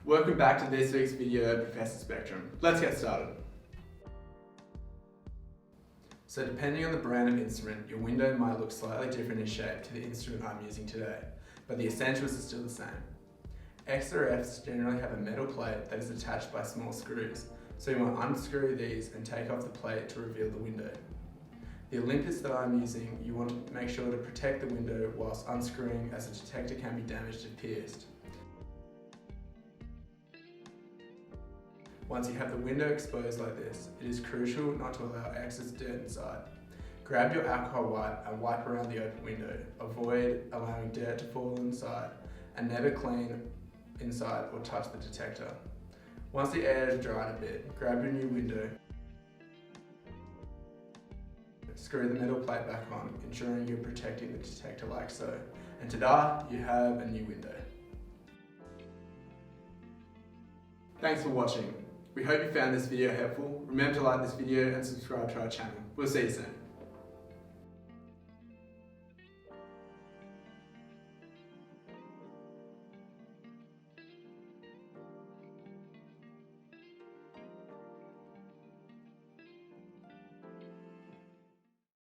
Welcome back to this week's video of Professor Spectrum. Let's get started. So depending on the brand of instrument, your window might look slightly different in shape to the instrument I'm using today, but the essentials are still the same. XRFs generally have a metal plate that is attached by small screws, so you want to unscrew these and take off the plate to reveal the window. The Olympus that I'm using, you want to make sure to protect the window whilst unscrewing, as the detector can be damaged if pierced. Once you have the window exposed like this, it is crucial not to allow excess dirt inside. Grab your alcohol wipe and wipe around the open window. Avoid allowing dirt to fall inside, and never clean inside or touch the detector. Once the air is dried a bit, grab your new window, screw the metal plate back on, ensuring you're protecting the detector like so. And ta-da, you have a new window. Thanks for watching. We hope you found this video helpful. Remember to like this video and subscribe to our channel. We'll see you soon.